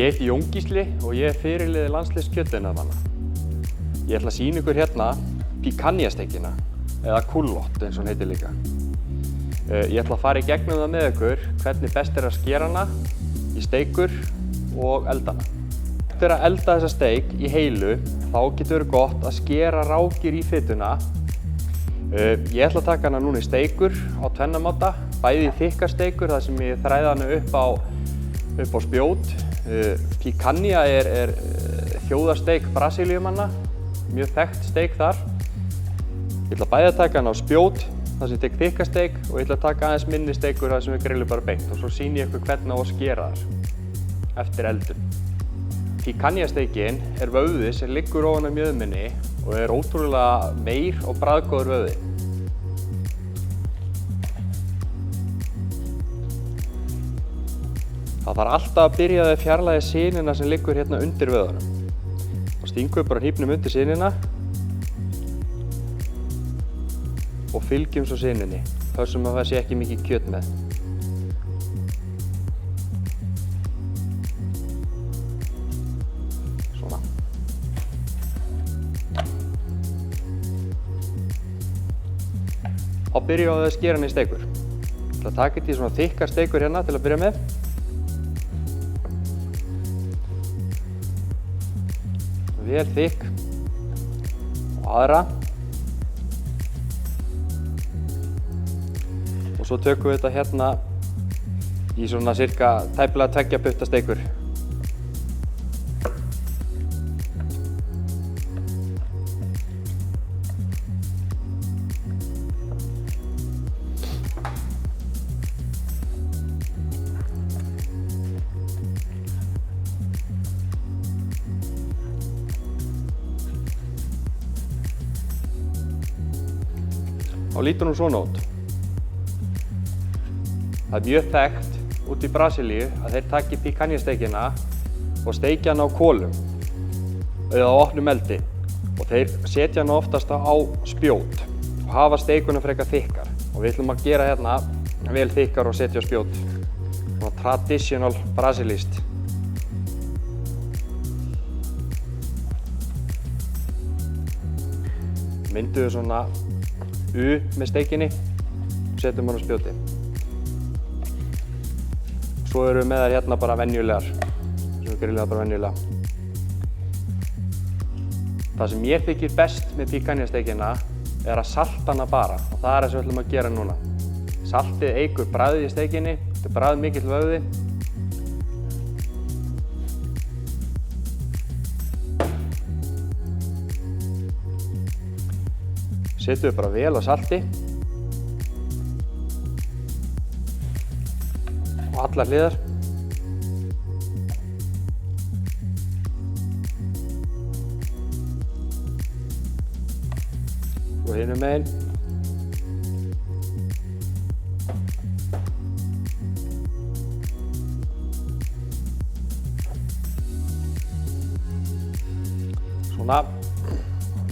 Ég heiti Jón Gísli og ég fyrirliði landsliðs kjötiðnaðarmanna. Ég ætla að sýna ykkur hérna picanha-steikina, eða culotte eins og hún heitir líka. Ég ætla að fara í gegnum það með ykkur hvernig best að skera hana í steikur og elda hana. Eftir að elda þessa steik í heilu, þá getur verið gott að skera rákir í fituna. Ég ætla að taka hana núna í steikur á tvennan máta, bæði í þykkar steikur þar sem ég þræði hana upp á spjót. Picanha er þjóðarsteik Brasilíumanna, mjög þekkt steik þar. Ég ætla bæði að taka hana á spjót, þar sem ég tek þykka steik, og ég ætla að taka aðeins minni steikur þar sem við grillum bara beint, og svo sýni ég ykkur hvernig á að skera þar eftir eldun. Picanha-steikin er vöðvi sem liggur ofan á mjöðminni og er ótrúlega meir og bragðgóður vöðvi. Það þarf alltaf að byrja að fjarlægja sinina sem liggur hérna undir vöðvanum. Þá stingum við bara hnífnum undir sinina og fylgjum svo sininni. Pössum að það sé ekki mikið kjöt með. Svona. Þá byrjum við að skera hann í steikur. Ég ætla að taka þetta í svona þykkar steikur hérna til að byrja með. Vel þykk og aðra. Og svo tökum við þetta hérna í svona cirka tæplega 2 putta steikur. Þá lítur hún svona út. Það er mjög þekkt út í Brasilíu að þeir taki picanha-steikina og steikja hana á kolum eða á opnum eldi, og þeir setja hana oftast á spjót og hafa steikuna frekar þykkar, og við ætlum að gera hérna vel þykkar og setja á spjót. Svona traditional brasilískt. Myndum við svona U með steikinni og setjum hann á spjóti. Svo erum við með þær hérna bara venjulegar, sem við grillum það bara venjulega. Það sem mér þykir best með picanha-steikina er að salta hana bara, og það er það sem við ætlum að gera núna. Saltið eykur bragðið í steikinni, þetta er bragðmikill vöðvi. Setjum við bara vel á salti og allar hliðar. Svo hinum megin. Svona.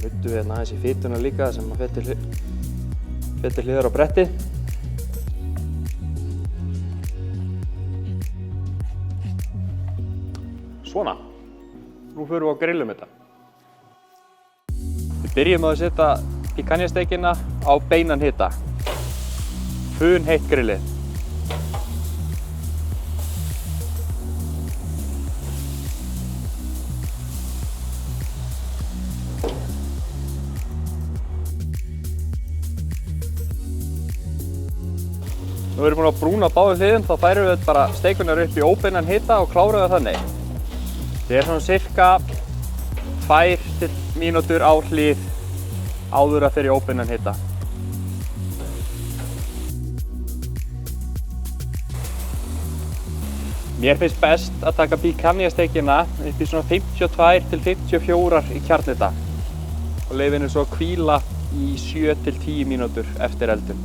Nuttum við hérna aðeins í fituna líka sem að fettir hliðar á bretti. Svona. Nú förum við á grillum þetta. Við byrjum að setja picanha-steikina á beinan hita. Funheitt grillið. Nú erum við búin að brúna báðum hliðum, þá færum við bara steikunar upp í óbeinan hita og klárum það þannig. Þetta er svona cirka 2 mínútur á hlið áður að fyrir óbeinan hita. Mér finnst best að taka picanha-steikina upp í svona 52 til 54 í kjarnhita og leyfa henni svo að hvíla í 7 til 10 mínútur eftir eldun.